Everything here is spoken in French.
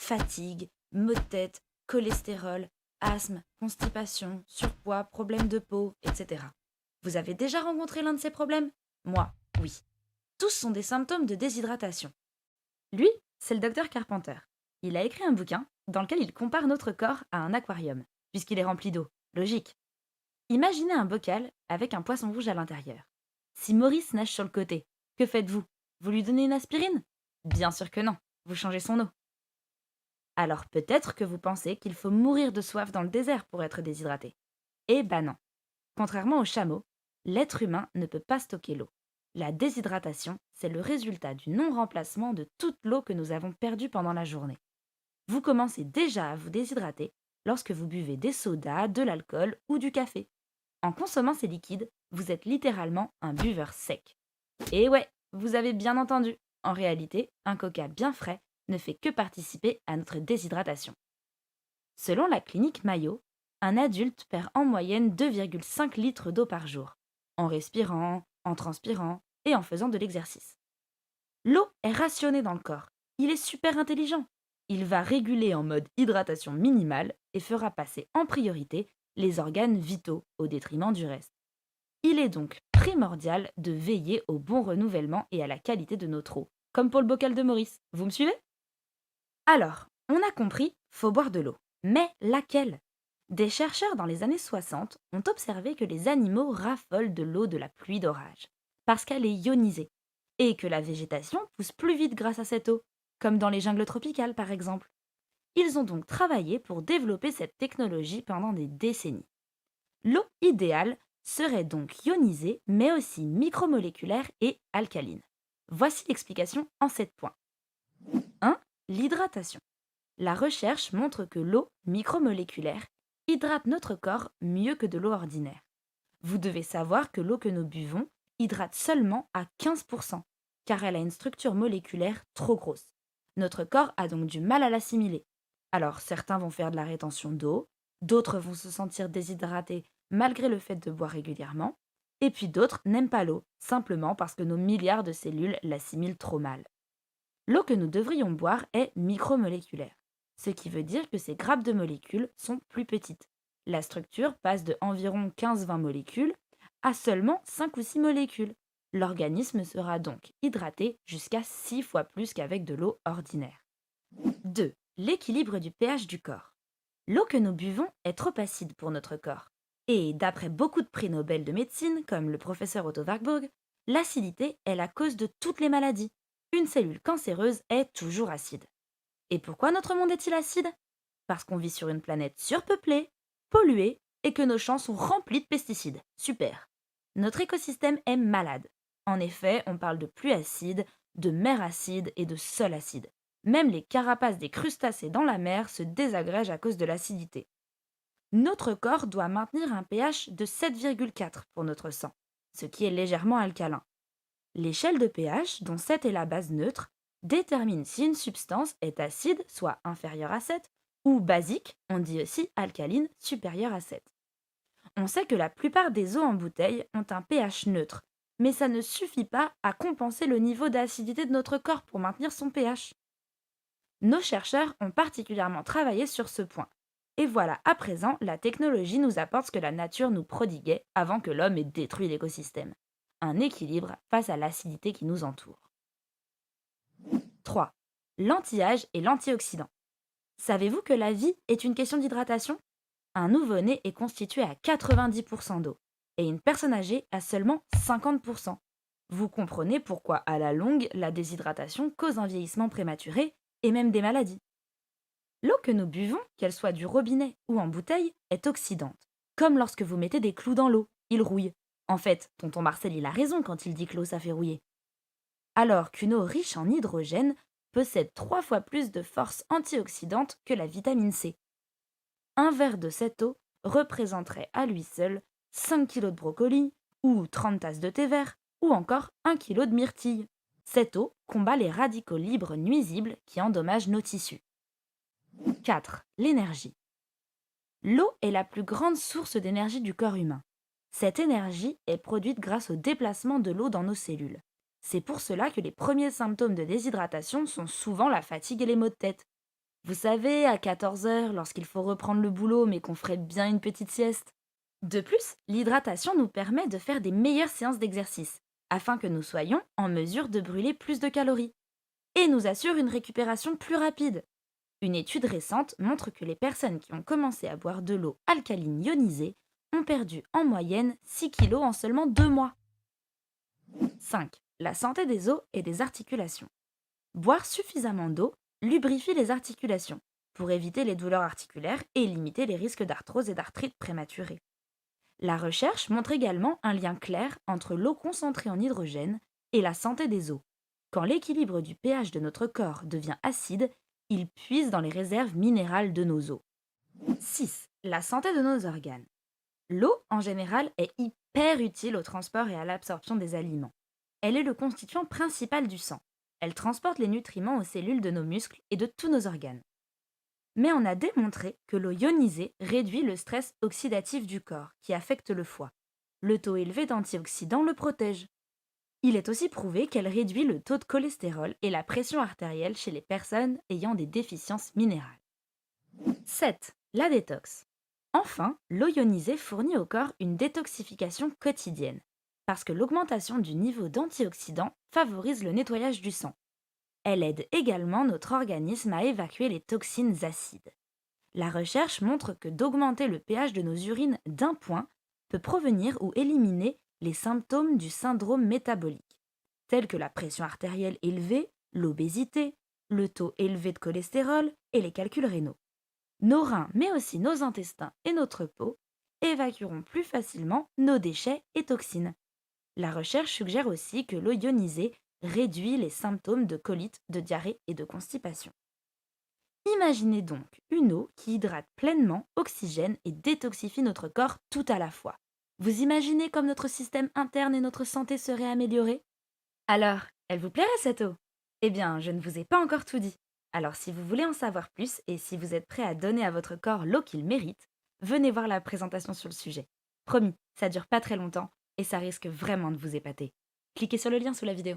fatigue, maux de tête, cholestérol, asthme, constipation, surpoids, problèmes de peau, etc. Vous avez déjà rencontré l'un de ces problèmes? Moi, oui. Tous sont des symptômes de déshydratation. Lui, c'est le docteur Carpenter. Il a écrit un bouquin dans lequel il compare notre corps à un aquarium, puisqu'il est rempli d'eau. Logique. Imaginez un bocal avec un poisson rouge à l'intérieur. Si Maurice nage sur le côté, que faites-vous? Vous lui donnez une aspirine? Bien sûr que non, vous changez son eau. Alors peut-être que vous pensez qu'il faut mourir de soif dans le désert pour être déshydraté. Eh ben non. Contrairement aux chameaux, l'être humain ne peut pas stocker l'eau. La déshydratation, c'est le résultat du non-remplacement de toute l'eau que nous avons perdue pendant la journée. Vous commencez déjà à vous déshydrater lorsque vous buvez des sodas, de l'alcool ou du café. En consommant ces liquides, vous êtes littéralement un buveur sec. Et ouais, vous avez bien entendu. En réalité, un coca bien frais ne fait que participer à notre déshydratation. Selon la clinique Mayo, un adulte perd en moyenne 2,5 litres d'eau par jour, en respirant, en transpirant et en faisant de l'exercice. L'eau est rationnée dans le corps. Il est super intelligent. Il va réguler en mode hydratation minimale et fera passer en priorité les organes vitaux au détriment du reste. Il est donc primordial de veiller au bon renouvellement et à la qualité de notre eau, comme pour le bocal de Maurice. Vous me suivez? Alors, on a compris, faut boire de l'eau. Mais laquelle? Des chercheurs dans les années 60 ont observé que les animaux raffolent de l'eau de la pluie d'orage, parce qu'elle est ionisée, et que la végétation pousse plus vite grâce à cette eau, comme dans les jungles tropicales par exemple. Ils ont donc travaillé pour développer cette technologie pendant des décennies. L'eau idéale serait donc ionisée, mais aussi micromoléculaire et alcaline. Voici l'explication en 7 points. 1. L'hydratation. La recherche montre que l'eau micromoléculaire hydrate notre corps mieux que de l'eau ordinaire. Vous devez savoir que l'eau que nous buvons hydrate seulement à 15%, car elle a une structure moléculaire trop grosse. Notre corps a donc du mal à l'assimiler. Alors certains vont faire de la rétention d'eau, d'autres vont se sentir déshydratés malgré le fait de boire régulièrement, et puis d'autres n'aiment pas l'eau, simplement parce que nos milliards de cellules l'assimilent trop mal. L'eau que nous devrions boire est micromoléculaire, ce qui veut dire que ces grappes de molécules sont plus petites. La structure passe de environ 15-20 molécules à seulement 5 ou 6 molécules. L'organisme sera donc hydraté jusqu'à 6 fois plus qu'avec de l'eau ordinaire. 2. L'équilibre du pH du corps. L'eau que nous buvons est trop acide pour notre corps. Et d'après beaucoup de prix Nobel de médecine, comme le professeur Otto Warburg, l'acidité est la cause de toutes les maladies. Une cellule cancéreuse est toujours acide. Et pourquoi notre monde est-il acide? Parce qu'on vit sur une planète surpeuplée, polluée, et que nos champs sont remplis de pesticides. Super. Notre écosystème est malade. En effet, on parle de pluie acide, de mer acide et de sol acide. Même les carapaces des crustacés dans la mer se désagrègent à cause de l'acidité. Notre corps doit maintenir un pH de 7,4 pour notre sang, ce qui est légèrement alcalin. L'échelle de pH, dont 7 est la base neutre, détermine si une substance est acide, soit inférieure à 7, ou basique, on dit aussi alcaline, supérieure à 7. On sait que la plupart des eaux en bouteille ont un pH neutre, mais ça ne suffit pas à compenser le niveau d'acidité de notre corps pour maintenir son pH. Nos chercheurs ont particulièrement travaillé sur ce point. Et voilà, à présent, la technologie nous apporte ce que la nature nous prodiguait avant que l'homme ait détruit l'écosystème. Un équilibre face à l'acidité qui nous entoure. 3. L'anti-âge et l'antioxydant. Savez-vous que la vie est une question d'hydratation? Un nouveau-né est constitué à 90% d'eau et une personne âgée à seulement 50%. Vous comprenez pourquoi, à la longue, la déshydratation cause un vieillissement prématuré et même des maladies. L'eau que nous buvons, qu'elle soit du robinet ou en bouteille, est oxydante. Comme lorsque vous mettez des clous dans l'eau, ils rouillent. En fait, tonton Marcel il a raison quand il dit que l'eau ça fait rouiller. Alors qu'une eau riche en hydrogène possède 3 fois plus de force antioxydante que la vitamine C. Un verre de cette eau représenterait à lui seul 5 kilos de brocoli, ou 30 tasses de thé vert, ou encore 1 kilo de myrtille. Cette eau combat les radicaux libres nuisibles qui endommagent nos tissus. 4. L'énergie. L'eau est la plus grande source d'énergie du corps humain. Cette énergie est produite grâce au déplacement de l'eau dans nos cellules. C'est pour cela que les premiers symptômes de déshydratation sont souvent la fatigue et les maux de tête. Vous savez, à 14 heures, lorsqu'il faut reprendre le boulot mais qu'on ferait bien une petite sieste. De plus, l'hydratation nous permet de faire des meilleures séances d'exercice, afin que nous soyons en mesure de brûler plus de calories, et nous assure une récupération plus rapide. Une étude récente montre que les personnes qui ont commencé à boire de l'eau alcaline ionisée ont perdu en moyenne 6 kilos en seulement 2 mois. 5. La santé des os et des articulations. Boire suffisamment d'eau lubrifie les articulations pour éviter les douleurs articulaires et limiter les risques d'arthrose et d'arthrite prématurée. La recherche montre également un lien clair entre l'eau concentrée en hydrogène et la santé des os. Quand l'équilibre du pH de notre corps devient acide, il puise dans les réserves minérales de nos os. 6. La santé de nos organes. L'eau, en général, est hyper utile au transport et à l'absorption des aliments. Elle est le constituant principal du sang. Elle transporte les nutriments aux cellules de nos muscles et de tous nos organes. Mais on a démontré que l'eau ionisée réduit le stress oxydatif du corps, qui affecte le foie. Le taux élevé d'antioxydants le protège. Il est aussi prouvé qu'elle réduit le taux de cholestérol et la pression artérielle chez les personnes ayant des déficiences minérales. 7. La détox. Enfin, l'eau ionisée fournit au corps une détoxification quotidienne, parce que l'augmentation du niveau d'antioxydants favorise le nettoyage du sang. Elle aide également notre organisme à évacuer les toxines acides. La recherche montre que d'augmenter le pH de nos urines d'un point peut provenir ou éliminer les symptômes du syndrome métabolique, tels que la pression artérielle élevée, l'obésité, le taux élevé de cholestérol et les calculs rénaux. Nos reins, mais aussi nos intestins et notre peau, évacueront plus facilement nos déchets et toxines. La recherche suggère aussi que l'eau ionisée réduit les symptômes de colite, de diarrhée et de constipation. Imaginez donc une eau qui hydrate pleinement, oxygène et détoxifie notre corps tout à la fois. Vous imaginez comme notre système interne et notre santé seraient améliorés? Alors, elle vous plairait cette eau? Eh bien, je ne vous ai pas encore tout dit. Alors si vous voulez en savoir plus et si vous êtes prêt à donner à votre corps l'eau qu'il mérite, venez voir la présentation sur le sujet. Promis, ça dure pas très longtemps et ça risque vraiment de vous épater. Cliquez sur le lien sous la vidéo.